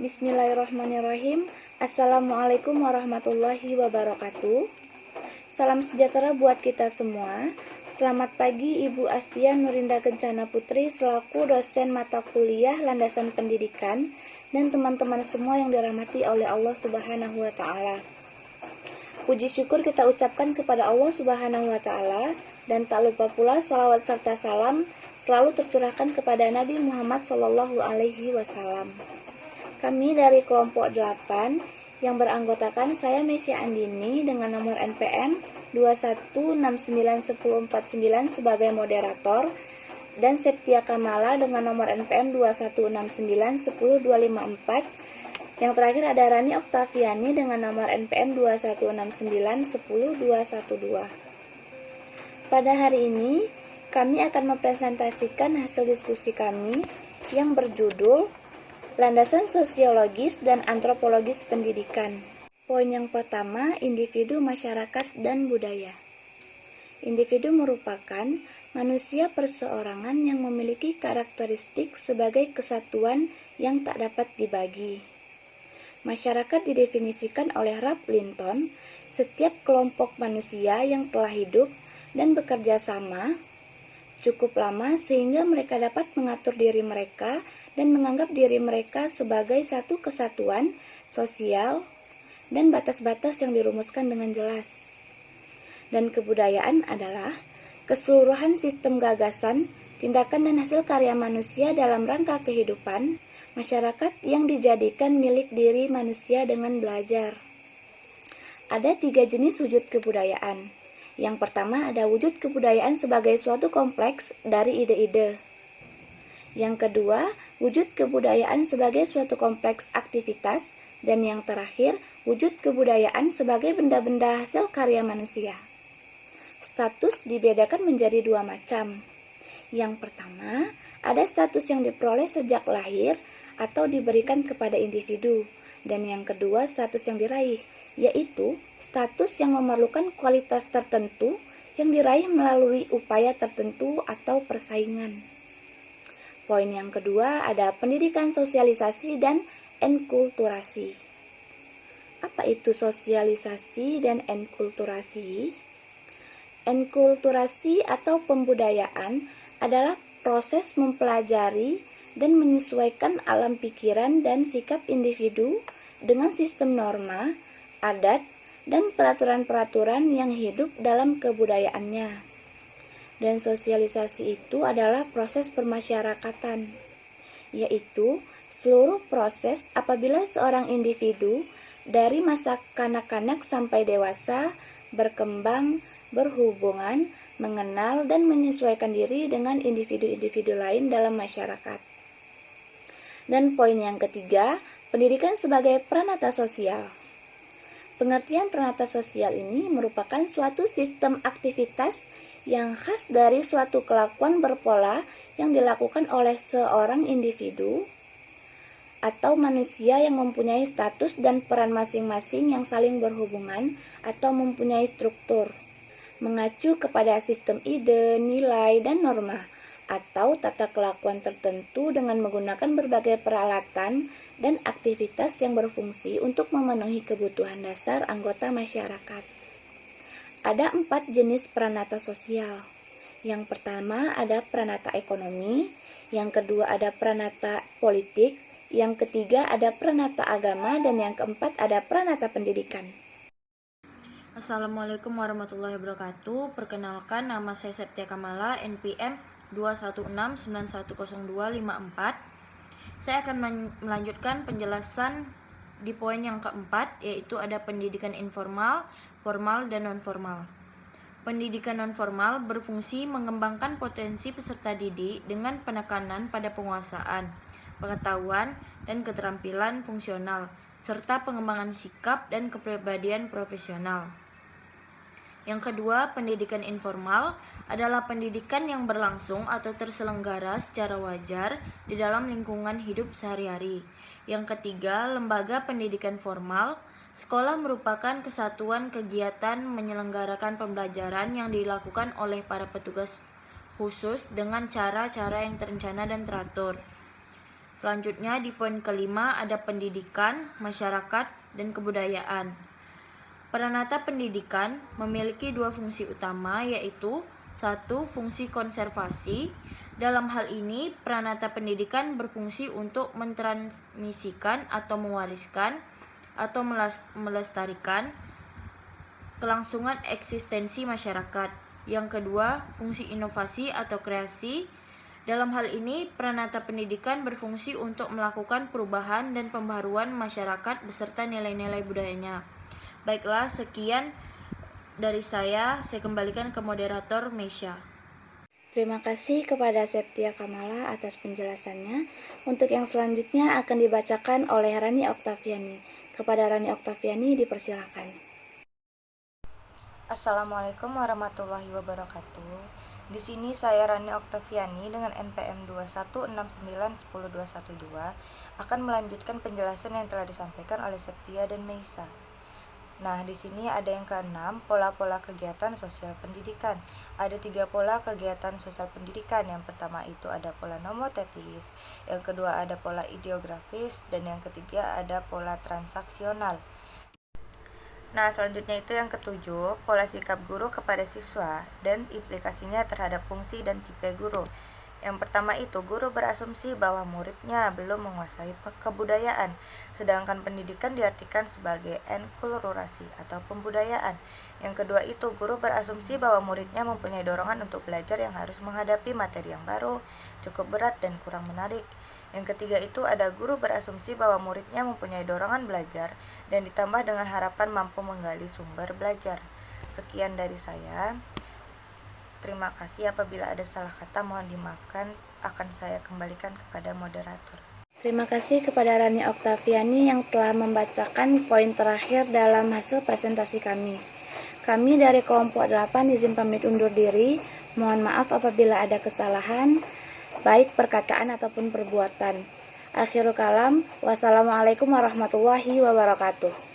Bismillahirrahmanirrahim. Assalamualaikum warahmatullahi wabarakatuh. Salam sejahtera buat kita semua. Selamat pagi Ibu Astia Nurinda Kencana Putri selaku dosen mata kuliah Landasan Pendidikan dan teman-teman semua yang dirahmati oleh Allah Subhanahu wa taala. Puji syukur kita ucapkan kepada Allah Subhanahu wa taala dan tak lupa pula salawat serta salam selalu tercurahkan kepada Nabi Muhammad sallallahu alaihi wasallam. Kami dari kelompok 8 yang beranggotakan saya Mesya Andini dengan nomor NPM 2169149 sebagai moderator dan Septia Kamala dengan nomor NPM 216910254. Yang terakhir ada Rani Oktaviani dengan nomor NPM 216910212. Pada hari ini kami akan mempresentasikan hasil diskusi kami yang berjudul Landasan Sosiologis dan Antropologis Pendidikan. Poin yang pertama, individu, masyarakat, dan budaya. Individu merupakan manusia perseorangan yang memiliki karakteristik sebagai kesatuan yang tak dapat dibagi. Masyarakat didefinisikan oleh Ralph Linton, setiap kelompok manusia yang telah hidup dan bekerja sama cukup lama sehingga mereka dapat mengatur diri mereka dan menganggap diri mereka sebagai satu kesatuan sosial dan batas-batas yang dirumuskan dengan jelas. Dan kebudayaan adalah keseluruhan sistem gagasan, tindakan dan hasil karya manusia dalam rangka kehidupan masyarakat yang dijadikan milik diri manusia dengan belajar. Ada 3 jenis wujud kebudayaan. Yang pertama ada wujud kebudayaan sebagai suatu kompleks dari ide-ide. Yang kedua, wujud kebudayaan sebagai suatu kompleks aktivitas. Dan yang terakhir, wujud kebudayaan sebagai benda-benda hasil karya manusia. Status dibedakan menjadi 2 macam. Yang pertama, ada status yang diperoleh sejak lahir atau diberikan kepada individu. Dan yang kedua, status yang diraih, yaitu status yang memerlukan kualitas tertentu yang diraih melalui upaya tertentu atau persaingan. Poin yang kedua ada pendidikan sosialisasi dan enkulturasi. Apa itu sosialisasi dan enkulturasi? Enkulturasi atau pembudayaan adalah proses mempelajari dan menyesuaikan alam pikiran dan sikap individu dengan sistem norma, adat, dan peraturan-peraturan yang hidup dalam kebudayaannya. Dan sosialisasi itu adalah proses permasyarakatan, yaitu seluruh proses apabila seorang individu dari masa kanak-kanak sampai dewasa berkembang, berhubungan, mengenal, dan menyesuaikan diri dengan individu-individu lain dalam masyarakat. Dan poin yang ketiga, pendidikan sebagai pranata sosial. Pengertian pranata sosial ini merupakan suatu sistem aktivitas yang khas dari suatu kelakuan berpola yang dilakukan oleh seorang individu atau manusia yang mempunyai status dan peran masing-masing yang saling berhubungan atau mempunyai struktur, mengacu kepada sistem ide, nilai, dan norma atau tata kelakuan tertentu dengan menggunakan berbagai peralatan dan aktivitas yang berfungsi untuk memenuhi kebutuhan dasar anggota masyarakat. Ada 4 jenis pranata sosial. Yang pertama ada pranata ekonomi, yang kedua ada pranata politik, yang ketiga ada pranata agama, dan yang keempat ada pranata pendidikan. Assalamualaikum warahmatullahi wabarakatuh. Perkenalkan, nama saya Septia Kamala, NPM 216910254. Saya akan melanjutkan penjelasan di poin yang keempat, yaitu ada pendidikan informal, formal, dan non-formal. Pendidikan non-formal berfungsi mengembangkan potensi peserta didik dengan penekanan pada penguasaan, pengetahuan, dan keterampilan fungsional, serta pengembangan sikap dan kepribadian profesional. Yang kedua, pendidikan informal adalah pendidikan yang berlangsung atau terselenggara secara wajar di dalam lingkungan hidup sehari-hari. Yang ketiga, lembaga pendidikan formal. Sekolah merupakan kesatuan kegiatan menyelenggarakan pembelajaran yang dilakukan oleh para petugas khusus dengan cara-cara yang terencana dan teratur. Selanjutnya di poin kelima ada pendidikan, masyarakat, dan kebudayaan. Peranata pendidikan memiliki dua fungsi utama, yaitu satu, fungsi konservasi. Dalam hal ini, peranata pendidikan berfungsi untuk mentransmisikan atau mewariskan atau melestarikan kelangsungan eksistensi masyarakat. Yang kedua, fungsi inovasi atau kreasi. Dalam hal ini, peranata pendidikan berfungsi untuk melakukan perubahan dan pembaharuan masyarakat beserta nilai-nilai budayanya. Baiklah, sekian dari saya kembalikan ke moderator Meisha. Terima kasih kepada Septia Kamala atas penjelasannya. Untuk yang selanjutnya akan dibacakan oleh Rani Oktaviani. Kepada Rani Oktaviani dipersilakan. Assalamualaikum warahmatullahi wabarakatuh. Di sini saya Rani Oktaviani dengan NPM 216910112 akan melanjutkan penjelasan yang telah disampaikan oleh Septia dan Meisa. Nah, di sini ada yang keenam, pola-pola kegiatan sosial pendidikan. Ada 3 pola kegiatan sosial pendidikan. Yang pertama itu ada pola nomotetis, yang kedua ada pola ideografis, dan yang ketiga ada pola transaksional. Nah, selanjutnya itu yang ketujuh, pola sikap guru kepada siswa dan implikasinya terhadap fungsi dan tipe guru. Yang pertama itu, guru berasumsi bahwa muridnya belum menguasai kebudayaan, sedangkan pendidikan diartikan sebagai enkulturasi atau pembudayaan. Yang kedua itu, guru berasumsi bahwa muridnya mempunyai dorongan untuk belajar yang harus menghadapi materi yang baru, cukup berat dan kurang menarik. Yang ketiga itu ada guru berasumsi bahwa muridnya mempunyai dorongan belajar dan ditambah dengan harapan mampu menggali sumber belajar. Sekian dari saya. Terima kasih, apabila ada salah kata mohon dimaafkan, akan saya kembalikan kepada moderator. Terima kasih kepada Rani Oktaviani yang telah membacakan poin terakhir dalam hasil presentasi kami. Kami dari kelompok 8 izin pamit undur diri. Mohon maaf apabila ada kesalahan, baik perkataan ataupun perbuatan. Akhirul kalam, wassalamualaikum warahmatullahi wabarakatuh.